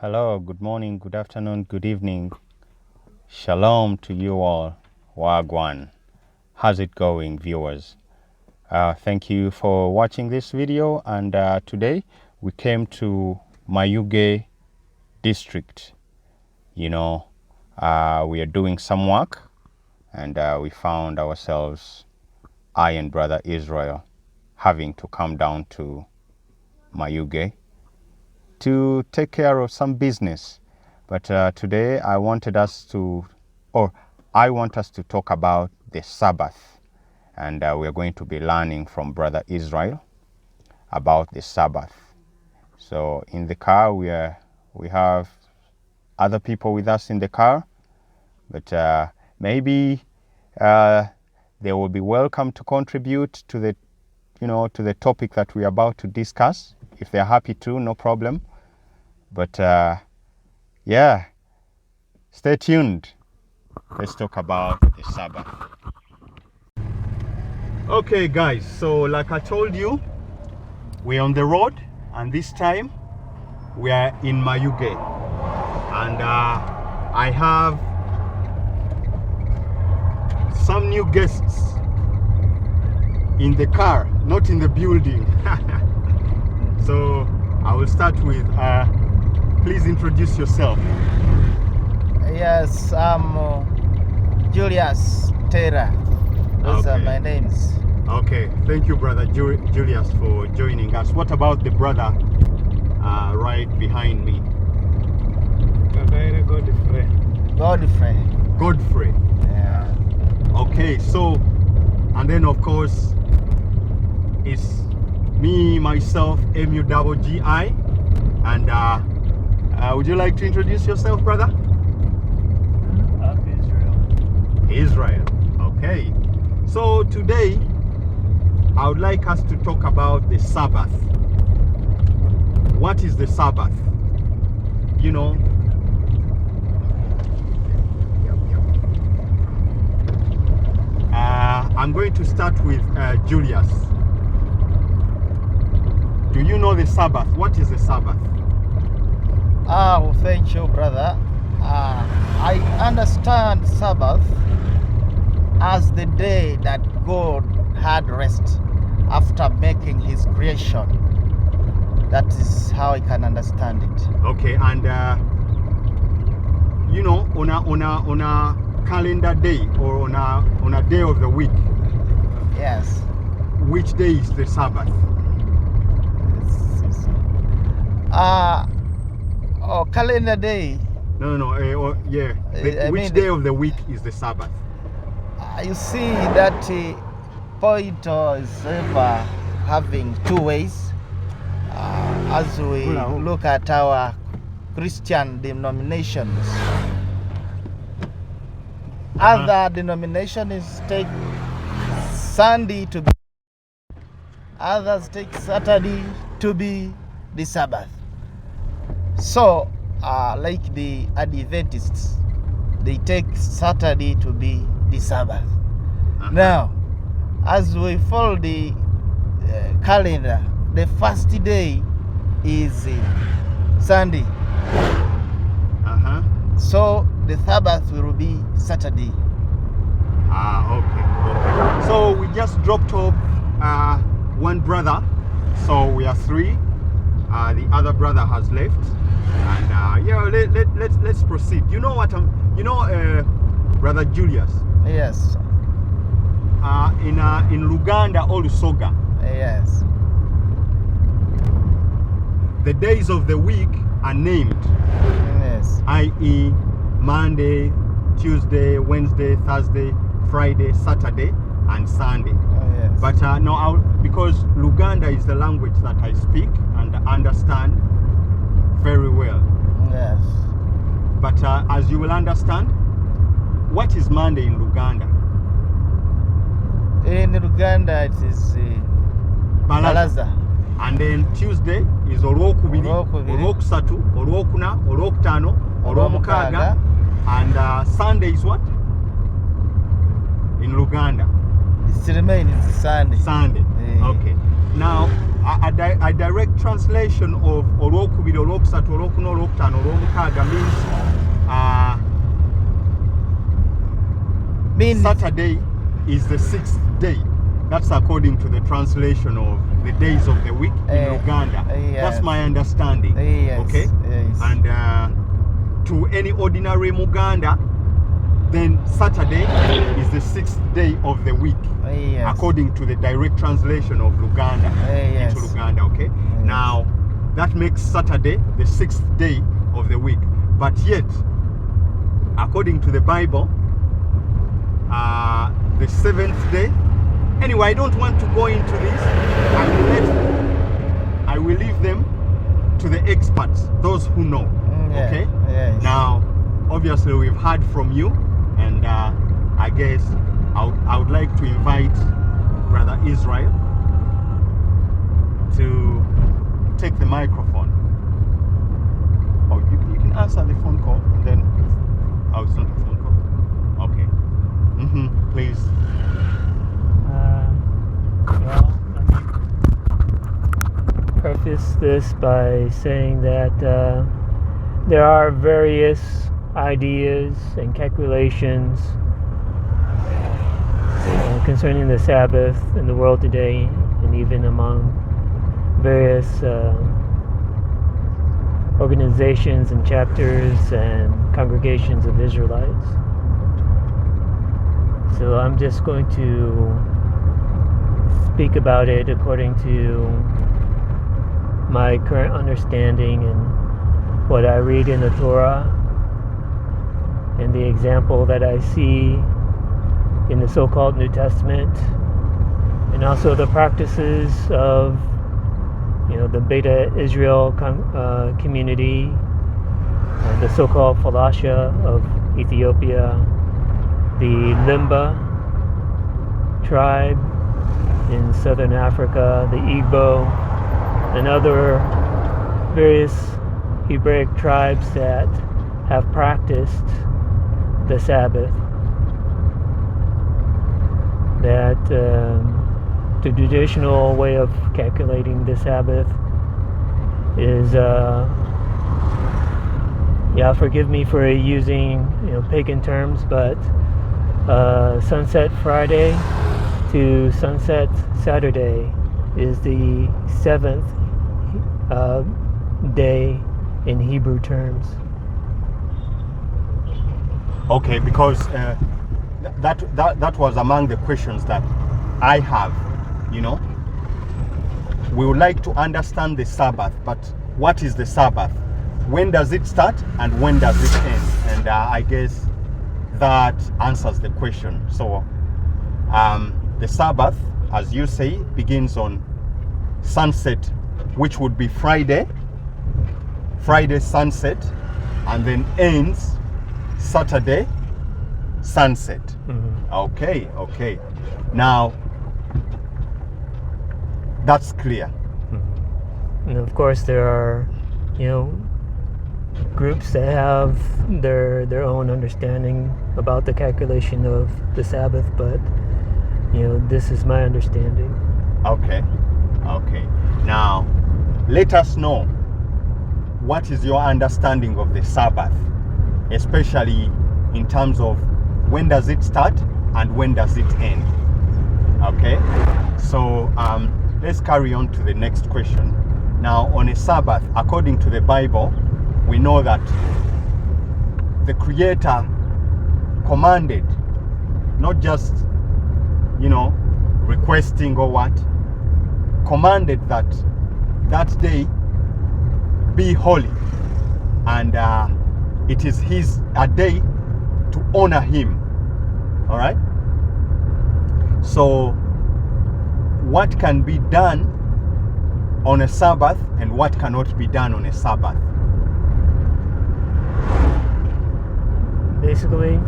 Hello, good morning, good afternoon, good evening. Shalom to you all. Wagwan. How's it going, viewers? Thank you for watching this video. And today we came to Mayuge district. We are doing some work, and we found ourselves, I and brother Israel, having to come down to Mayuge to take care of some business. But today I want us to talk about the Sabbath. And we are going to be learning from brother Israel about the Sabbath. So in the car, we have other people with us in the car, but maybe they will be welcome to contribute to the topic that we are about to discuss. If they're happy to, no problem. But stay tuned. Let's talk about the Sabbath. Okay, guys, so like I told you, we're on the road, and this time we are in Mayuge. And I have some new guests in the car, not in the building. So I will start with, please introduce yourself. Yes, I'm Julius Taylor. Those are my names. Okay, thank you, brother Julius, for joining us. What about the brother right behind me? Godfrey. Yeah. Okay, so, and then of course, it's me, myself, MUGGI. And would you like to introduce yourself, brother? Israel. Okay. So today, I would like us to talk about the Sabbath. What is the Sabbath? I'm going to start with Julius. Do you know the Sabbath? What is the Sabbath? Oh, thank you, brother. I understand Sabbath as the day that God had rest after making his creation. That is how I can understand it. Okay, and on a calendar day, or on a day of the week. Yes. Which day is the Sabbath? Calendar day. Which day of the week is the Sabbath? You see that point is ever having two ways. As we look at our Christian denominations, other denominations take Sunday to be, others take Saturday to be the Sabbath. So, like the Adventists, they take Saturday to be the Sabbath. Now, as we follow the calendar, the first day is Sunday. So the Sabbath will be Saturday. Okay. So we just dropped off one brother, so we are three. The other brother has left, and let's proceed. You know what? Brother Julius. Yes. In Luganda or Lusoga. Yes. The days of the week are named. Yes. I.e., Monday, Tuesday, Wednesday, Thursday, Friday, Saturday, and Sunday. Yes. But because Luganda is the language that I speak and understand very well. Yes. But as you will understand, what is Monday in Luganda? In Luganda, it is Balaza. And then Tuesday is Olwokubiri, Olwokusatu, Olwokuna, Olwokutano, Olwomukaga. And Sunday is what? In Luganda? It remains Sunday. Sunday. Okay. Now, a direct translation of olwokubiri olwokusatu olwokuna olwokutaano olwomukaaga means Saturday is the sixth day. That's according to the translation of the days of the week in Uganda. Yes. That's my understanding. Yes. Okay? Yes. And to any ordinary Muganda, then Saturday is the sixth day of the week, Yes. according to the direct translation of Luganda Yes. into Luganda. Okay? Yes. Now, that makes Saturday the sixth day of the week. But yet, according to the Bible, the seventh day. Anyway, I don't want to go into this. I will leave them to the experts, those who know. Okay? Yes. Now, obviously, we've heard from you, and I guess I would like to invite Brother Israel to take the microphone. Oh, you can answer the phone call, and then it's not a phone call. Okay. Please. Well, let me preface this by saying that there are various ideas and calculations concerning the Sabbath in the world today, and even among various organizations and chapters and congregations of Israelites. So I'm just going to speak about it according to my current understanding and what I read in the Torah and the example that I see in the so-called New Testament, and also the practices of the Beta Israel community, the so-called Falasha of Ethiopia, the Limba tribe in southern Africa, the Igbo, and other various Hebraic tribes that have practiced the Sabbath. That the traditional way of calculating the Sabbath is, forgive me for using pagan terms, but sunset Friday to sunset Saturday is the seventh day in Hebrew terms. Okay, because that was among the questions that I have. We would like to understand the Sabbath, but what is the Sabbath? When does it start and when does it end? And I guess that answers the question. So the Sabbath, as you say, begins on sunset, which would be Friday sunset, and then ends Saturday sunset. Okay. Now that's clear. And of course there are groups that have their own understanding about the calculation of the Sabbath, but this is my understanding. Okay. Now let us know, what is your understanding of the Sabbath, especially in terms of when does it start and when does it end? Okay, so let's carry on to the next question. Now, on a Sabbath, according to the Bible, we know that the Creator commanded, not just requesting or what, commanded that day be holy, and it is a day to honor Him. All right. So, what can be done on a Sabbath and what cannot be done on a Sabbath? Basically,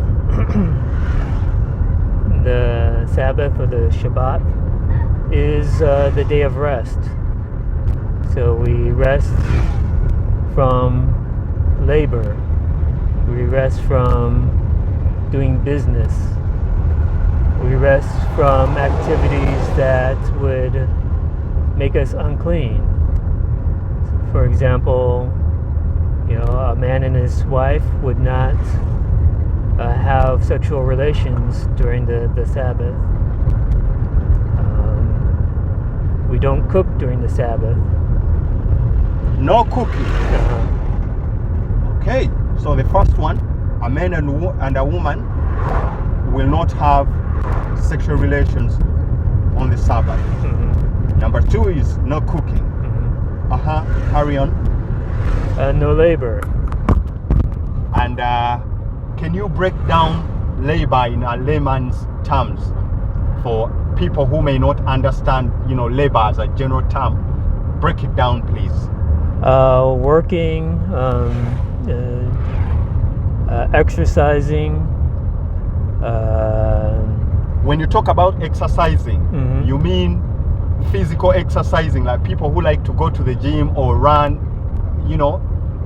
the Sabbath or the Shabbat is the day of rest. So we rest from labor. We rest from doing business. We rest from activities that would make us unclean. For example, a man and his wife would not have sexual relations during the Sabbath. We don't cook during the Sabbath. No cooking. Okay, so the first one, a man and a woman will not have sexual relations on the Sabbath. Number 2 is no cooking. Carry on. No labor. And can you break down labor in a layman's terms for people who may not understand, labor as a general term? Break it down, please. Working, exercising. When you talk about exercising, you mean physical exercising, like people who like to go to the gym or run,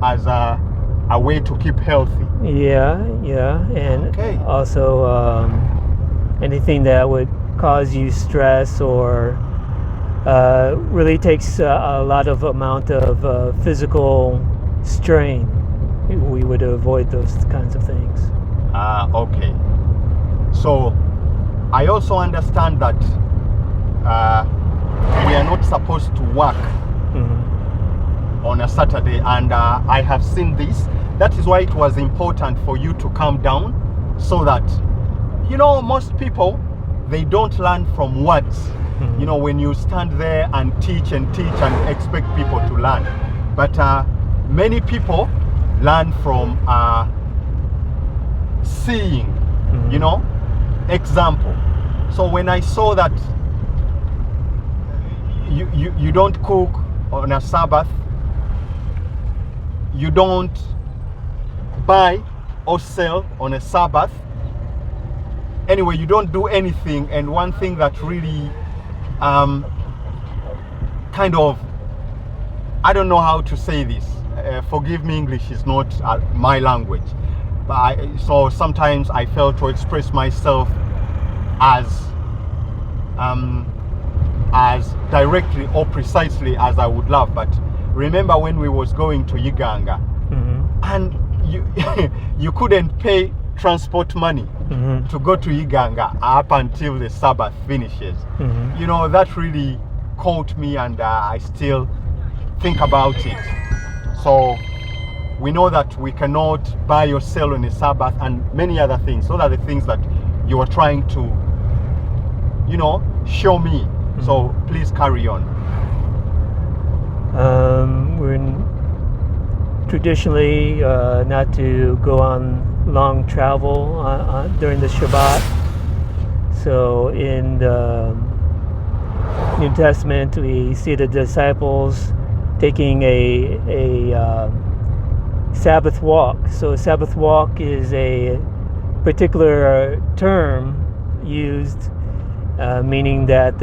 as a way to keep healthy. Yeah, and also anything that would cause you stress or really takes a lot of amount of physical strain. We would avoid those kinds of things. Okay. So I also understand that we are not supposed to work on a Saturday, and I have seen this. That is why it was important for you to come down, so that most people, they don't learn from words. When you stand there and teach and expect people to learn, but many people learn from seeing, example. So when I saw that you don't cook on a Sabbath, you don't buy or sell on a Sabbath, anyway, you don't do anything. And one thing that really kind of, I don't know how to say this, forgive me, English is not my language, but so sometimes I fail to express myself as directly or precisely as I would love. But remember when we was going to Uganda, and you couldn't pay transport money to go to Uganda up until the Sabbath finishes. That really caught me, and I still think about it. So we know that we cannot buy or sell on a Sabbath and many other things. Those are the things that you are trying to show me. So please carry on. We're traditionally not to go on long travel during the Shabbat. So in the New Testament, we see the disciples taking a Sabbath walk. So a Sabbath walk is a particular term used, meaning that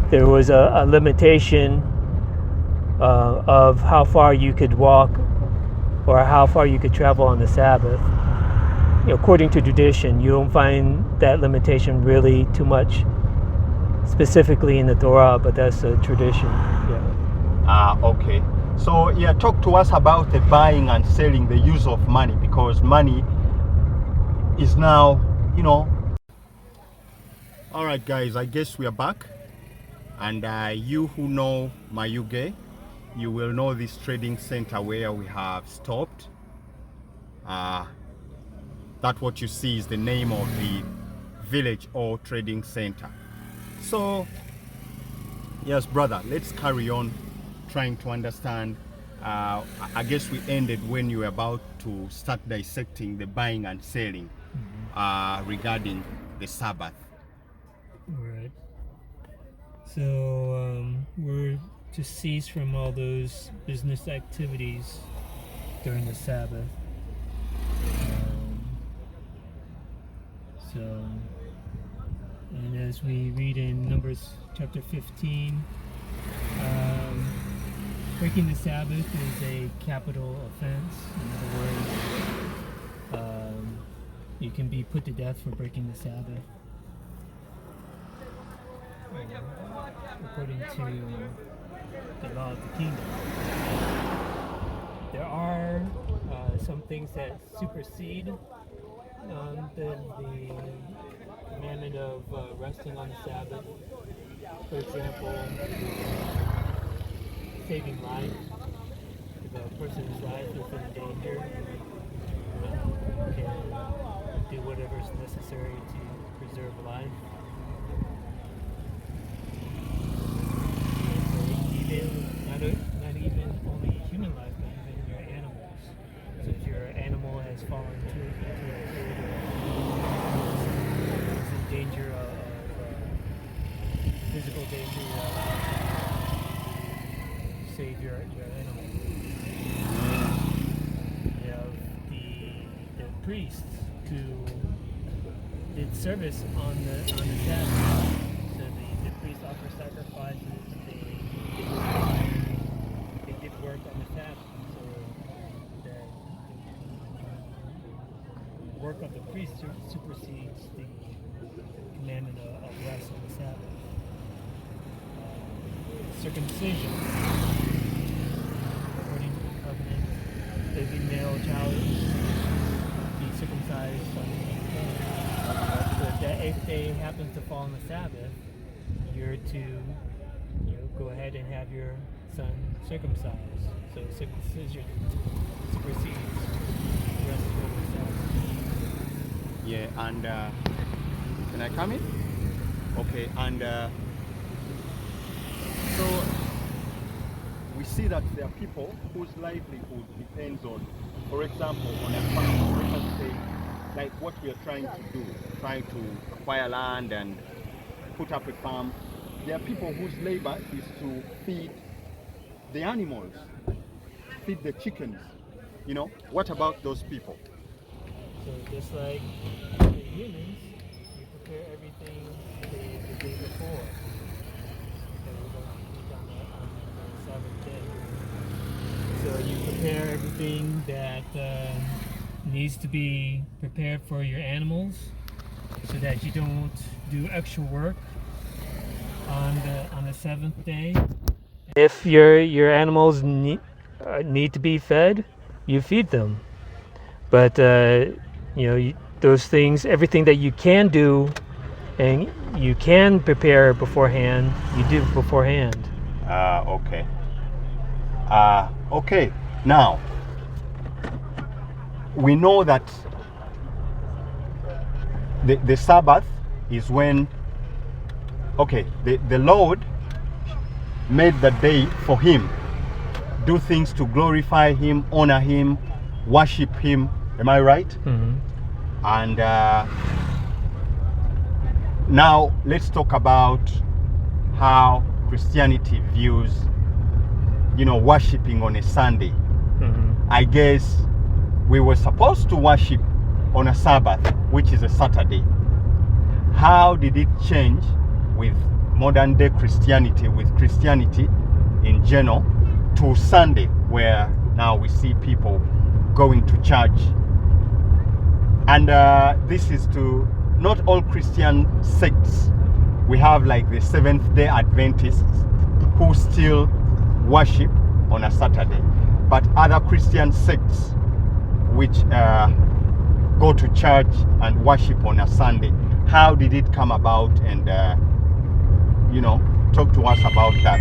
there was a limitation of how far you could walk or how far you could travel on the Sabbath. According to tradition, you don't find that limitation really too much specifically in the Torah, but that's a tradition. Okay. So talk to us about the buying and selling, the use of money, because money is now, All right, guys, I guess we are back, and you who know Mayuge, you will know this trading center where we have stopped. That what you see is the name of the village or trading center. So yes, brother, let's carry on trying to understand. I guess we ended when you were about to start dissecting the buying and selling regarding the Sabbath. Right. So we're to cease from all those business activities during the Sabbath. And as we read in Numbers chapter 15, breaking the Sabbath is a capital offense. In other words, you can be put to death for breaking the Sabbath. according to the law of the kingdom. There are some things that supersede the commandment of resting on the Sabbath. For example, saving life. If a person's life is in danger, can do whatever is necessary to preserve life. Not even only human life, but even your animals. So if your animal has fallen into a pit or is in danger of physical danger, save your animal. You have the priests who did service on the Sabbath. So the priests offer sacrifices. They did work on the Sabbath. So the work of the priest supersedes the commandment of rest on the Sabbath. Circumcision, according to the covenant, every male child be circumcised on the 8th day. So if that 8th day happens to fall on the Sabbath, you're to go ahead and have your son circumcised. So circumcision supersedes the rest of the Sabbath. Yeah, and can I come in? Okay, and so we see that there are people whose livelihood depends on, for example, on a farm. Let us say, like what we are trying to do, trying to acquire land and put up a farm. There are people whose labor is to feed the animals, feed the chickens. What about those people? So just like the humans, you prepare everything the day before. On the 7th day. So you prepare everything that needs to be prepared for your animals, so that you don't do extra work on the 7th day. If your animals need to be fed, you feed them. But those things, everything that you can do and you can prepare beforehand, you do beforehand. Okay. Okay. Now, we know that the Sabbath is when, the Lord made the day for him. Do things to glorify him, honor him, worship him. Am I right? Mm-hmm. And now let's talk about how Christianity views, worshiping on a Sunday. Mm-hmm. I guess we were supposed to worship on a Sabbath, which is a Saturday. How did it change with modern day Christianity, with Christianity in general, to Sunday, where now we see people going to church? And this is to not all Christian sects. We have like the Seventh-day Adventists who still worship on a Saturday, but other Christian sects which go to church and worship on a Sunday. How did it come about? And talk to us about that.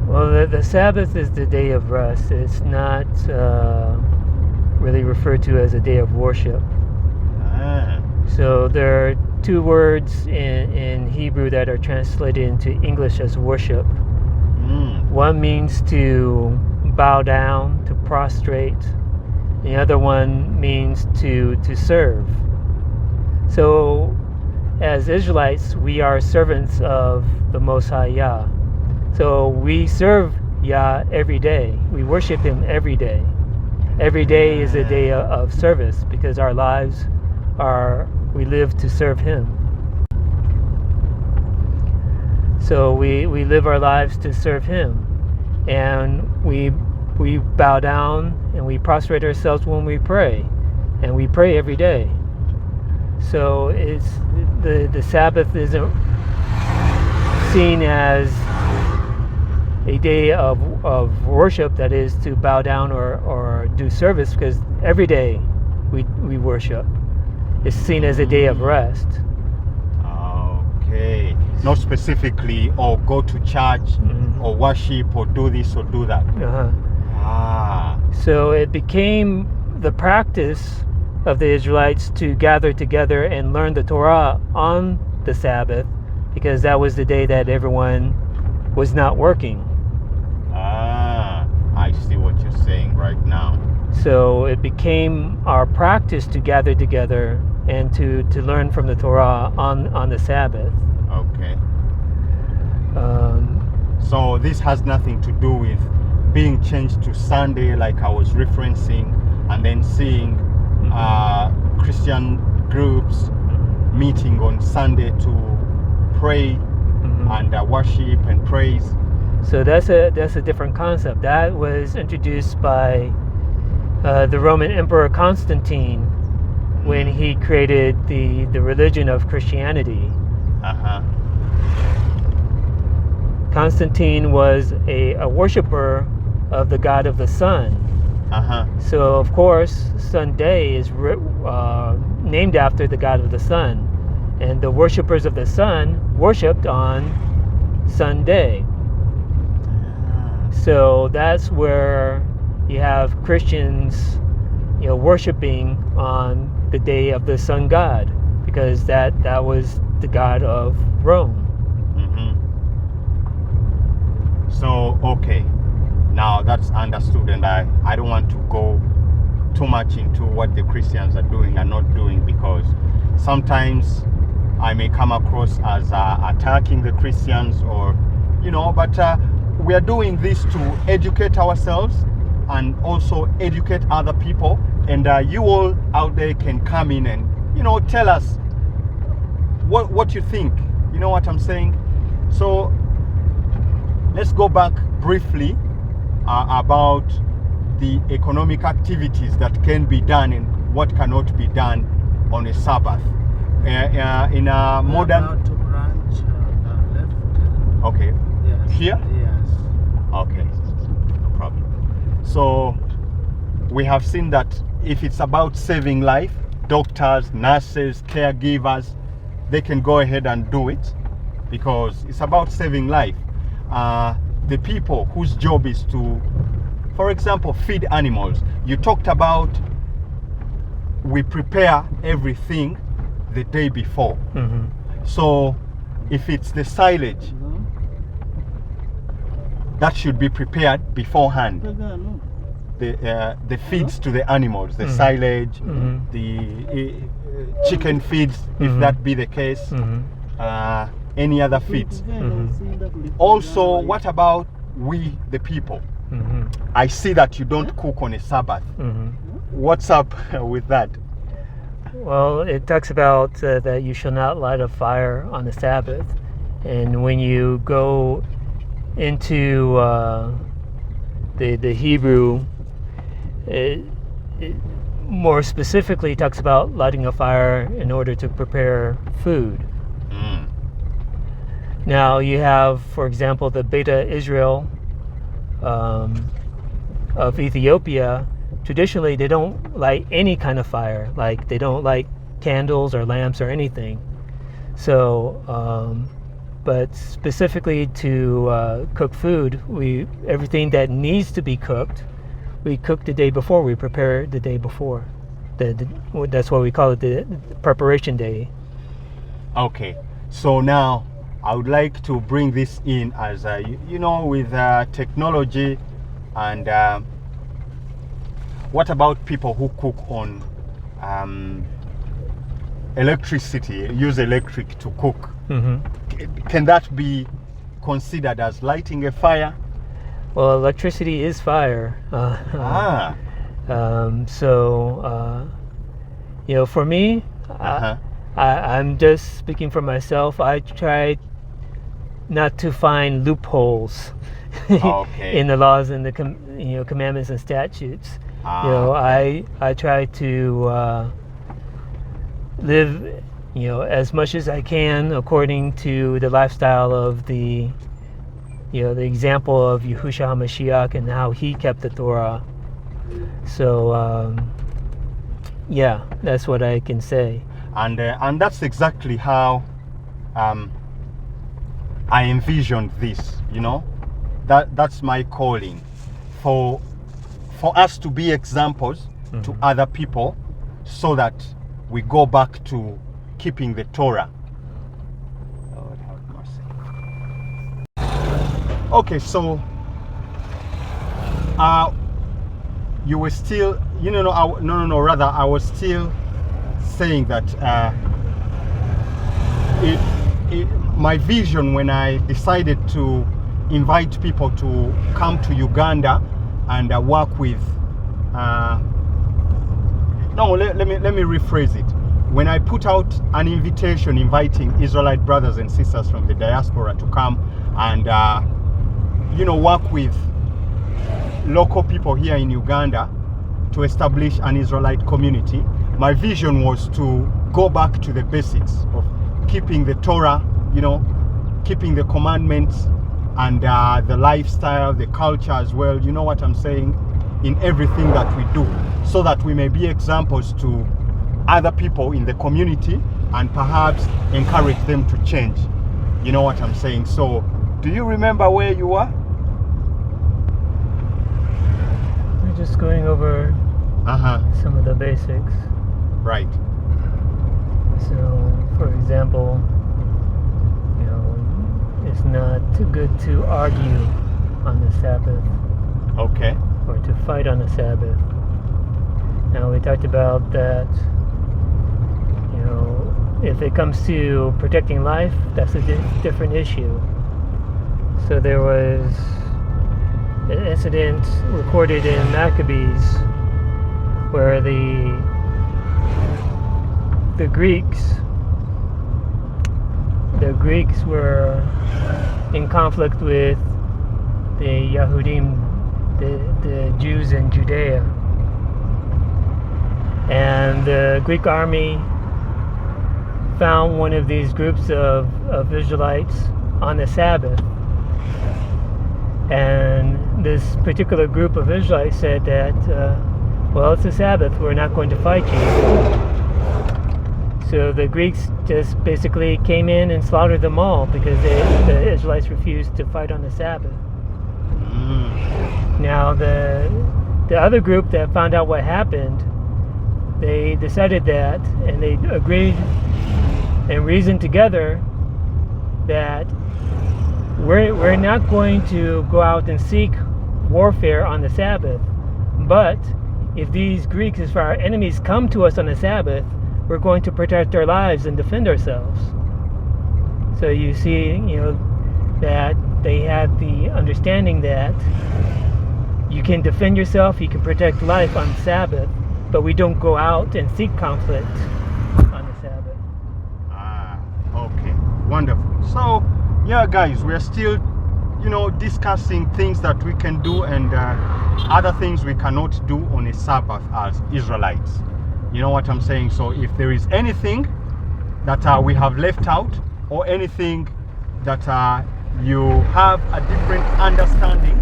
Well, the Sabbath is the day of rest. It's not really referred to as a day of worship. So there are two words in Hebrew that are translated into English as worship. One means to bow down, to prostrate. The other one means to serve. So as Israelites, we are servants of the Most High Yah. So we serve Yah every day. We worship him every day. Every day is a day of service, because our lives we live to serve him. So we live our lives to serve him. And we bow down and we prostrate ourselves when we pray. And we pray every day. So the Sabbath isn't seen as a day of worship, that is to bow down or do service, because every day we worship. It's seen as a day of rest. Okay. Not specifically, or go to church, or worship, or do this or do that. So it became the practice of the Israelites to gather together and learn the Torah on the Sabbath, because that was the day that everyone was not working. I see what you're saying right now. So it became our practice to gather together and to learn from the Torah on the Sabbath. Okay. So this has nothing to do with being changed to Sunday, like I was referencing, and then seeing Christian groups meeting on Sunday to pray and worship and praise. So that's a different concept. That was introduced by the Roman Emperor Constantine when he created the religion of Christianity. Constantine was a worshiper of the god of the sun. So of course Sunday is named after the god of the sun, and the worshippers of the sun worshipped on Sunday. So that's where you have Christians, worshiping on the day of the sun god, because that was the god of Rome. So okay, now that's understood, and I don't want to go too much into what the Christians are doing and not doing, because sometimes I may come across as attacking the Christians, or but we are doing this to educate ourselves and also educate other people, and you all out there can come in and tell us what you think. You know what I'm saying? So let's go back briefly about the economic activities that can be done and what cannot be done on a Sabbath. In a modern... About to branch left. Okay. Yes. Here? Yes. Okay. No problem. So we have seen that if it's about saving life, doctors, nurses, caregivers, they can go ahead and do it, because it's about saving life. The people whose job is to, for example, feed animals. You talked about we prepare everything the day before. So if it's the silage, that should be prepared beforehand. The feeds to the animals, the silage, the chicken feeds, if that be the case, any other feeds. Also, what about we, the people? I see that you don't cook on a Sabbath. What's up with that? Well, it talks about that you shall not light a fire on the Sabbath. And when you go into the Hebrew, it more specifically talks about lighting a fire in order to prepare food. Now you have, for example, the Beta Israel of Ethiopia. Traditionally, they don't light any kind of fire. Like, they don't light candles or lamps or anything. So, but specifically to cook food, everything that needs to be cooked, we cook the day before. We prepare the day before. That's why we call it the preparation day. Okay, so now I would like to bring this in as with technology, and what about people who cook on electricity, use electric to cook? Can that be considered as lighting a fire? Well, electricity is fire. For me, I'm just speaking for myself. I try not to find loopholes in the laws and the commandments and statutes. I try to live as much as I can according to the lifestyle of the example of Yahushua HaMashiach and how he kept the Torah. So, yeah, that's what I can say. And that's exactly how I envisioned this, that's my calling, for us to be examples to other people, so that we go back to keeping the Torah. Lord have mercy. Okay, so you were still, rather I was still saying that my vision when I decided to invite people to come to Uganda and work with let me rephrase it. When I put out an invitation inviting Israelite brothers and sisters from the diaspora to come and work with local people here in Uganda to establish an Israelite community, my vision was to go back to the basics of keeping the Torah, keeping the commandments, and the lifestyle, the culture as well, you know what I'm saying, in everything that we do, so that we may be examples to other people in the community and perhaps encourage them to change. You know what I'm saying? So, do you remember where you were? We're just going over some of the basics. Right. So, for example, it's not too good to argue on the Sabbath. Okay. Or to fight on the Sabbath. Now, we talked about that, if it comes to protecting life, that's a different issue. So there was an incident recorded in Maccabees where the Greeks were in conflict with the Yahudim, the Jews in Judea, and the Greek army found one of these groups of Israelites on the Sabbath, and this particular group of Israelites said that it's the Sabbath, we're not going to fight you. So the Greeks just basically came in and slaughtered them all because the Israelites refused to fight on the Sabbath. Now the other group that found out what happened, they decided that, and they agreed and reasoned together that we're not going to go out and seek warfare on the Sabbath, but if these Greeks, as our enemies, come to us on the Sabbath, we're going to protect our lives and defend ourselves. So you see, that they had the understanding that you can defend yourself, you can protect life on Sabbath, but we don't go out and seek conflict on the Sabbath. Okay, wonderful. So, yeah, guys, we're still, discussing things that we can do and other things we cannot do on a Sabbath as Israelites. You know what I'm saying? So if there is anything that we have left out, or anything that you have a different understanding,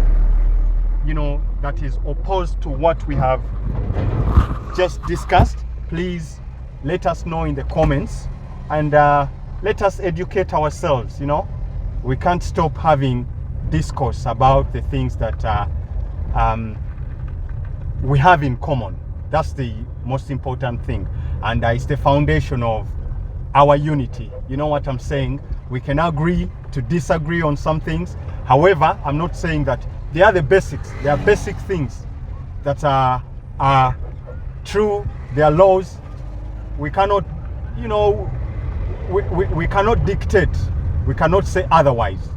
that is opposed to what we have just discussed, please let us know in the comments, and let us educate ourselves. We can't stop having discourse about the things that we have in common. That's the most important thing, and it's the foundation of our unity. You know what I'm saying? We can agree to disagree on some things. However, I'm not saying that they are the basics. They are basic things that are true. They are laws. We cannot, we cannot dictate. We cannot say otherwise.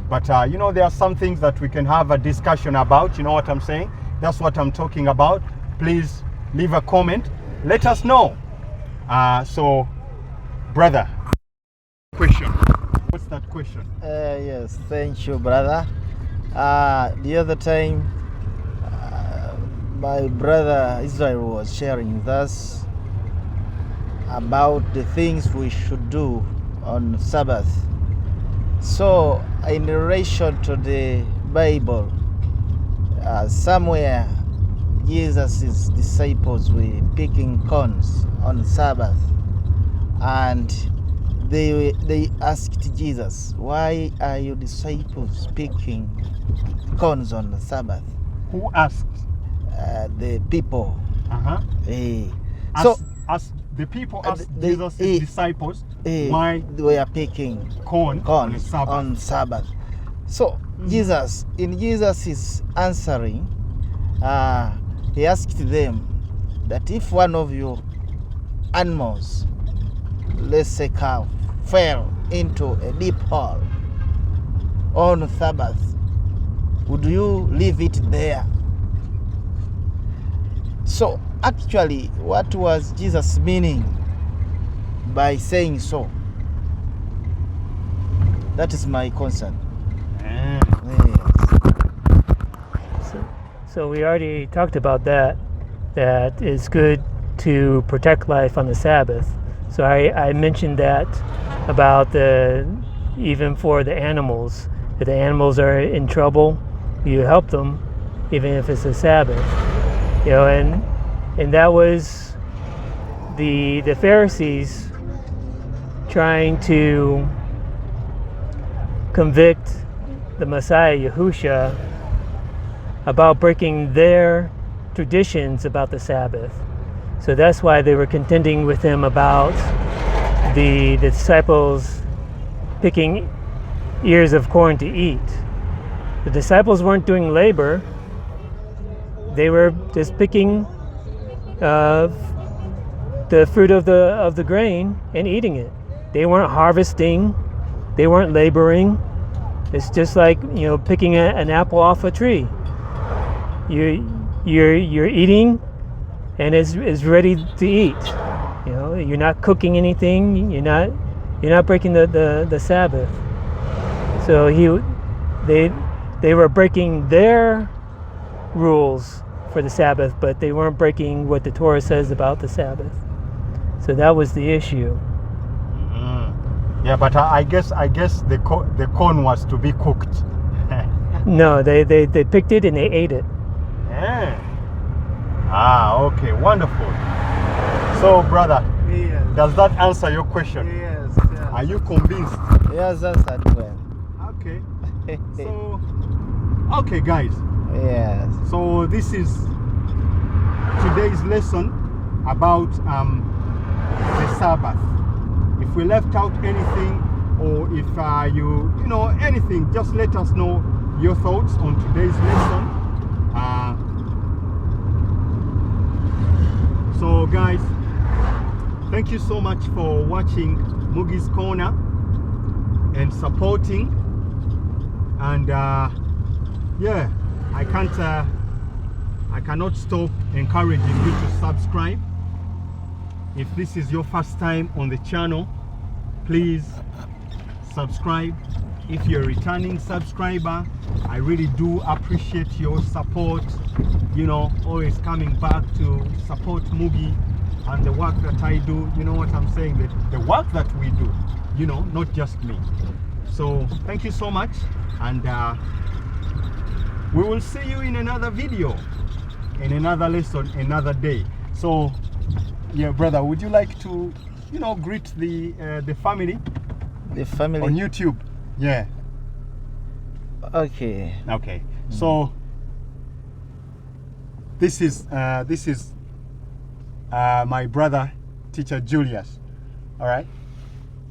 But there are some things that we can have a discussion about. You know what I'm saying? That's what I'm talking about. Please leave a comment. Let us know. So, brother, question. What's that question? Yes, thank you, brother. The other time, my brother Israel was sharing with us about the things we should do on Sabbath. So, in relation to the Bible, somewhere Jesus' disciples were picking corns on Sabbath, and they asked Jesus, "Why are your disciples picking corns on the Sabbath?" Who asked? The people. So, So as the people asked they- Jesus' eh, disciples, why they were picking corn on the Sabbath? on Sabbath. So Jesus, in Jesus' answering, he asked them that if one of your animals, let's say cow, fell into a deep hole on Sabbath, would you leave it there? So actually, what was Jesus meaning by saying so? That is my concern. Yes. So we already talked about that it's good to protect life on the Sabbath. So I mentioned that about even for the animals. If the animals are in trouble, you help them, even if it's a Sabbath. And that was the Pharisees trying to convict the Messiah, Yahusha, about breaking their traditions about the Sabbath. So that's why they were contending with him about the disciples picking ears of corn to eat. The disciples weren't doing labor. They were just picking the fruit of the grain and eating it. They weren't harvesting. They weren't laboring. It's just like picking an apple off a tree. You're eating, and it's ready to eat. You're not cooking anything. You're not breaking the Sabbath. So they were breaking their rules for the Sabbath, but they weren't breaking what the Torah says about the Sabbath. So that was the issue. Yeah, but I guess the corn was to be cooked. No, they picked it and they ate it. Yeah. Okay, wonderful. So, brother, Yes. does that answer your question? Yes. Are you convinced? Yes, answered well. Okay. So, okay, guys. Yes. So this is today's lesson about the Sabbath. If we left out anything, or if you know anything, just let us know your thoughts on today's lesson. So guys, thank you so much for watching Mugi's Corner and supporting. And yeah, I cannot stop encouraging you to subscribe. If this is your first time on the channel, please subscribe. If you're a returning subscriber, I really do appreciate your support. Always coming back to support Mugi and the work that I do. You know what I'm saying? The work that we do, not just me. So thank you so much, and we will see you in another video, in another lesson, another day. So yeah, brother, would you like to greet the family? The family on YouTube? Yeah. Okay. So this is my brother, Teacher Julius. All right.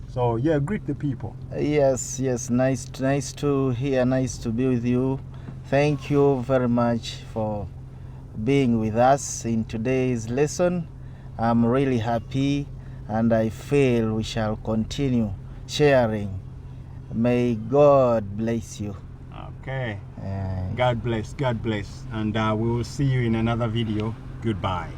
So yeah, greet the people. Yes. Nice to hear. Nice to be with you. Thank you very much for being with us in today's lesson. I'm really happy, and I feel we shall continue sharing. May God bless you. Okay. God bless. And we will see you in another video. Goodbye.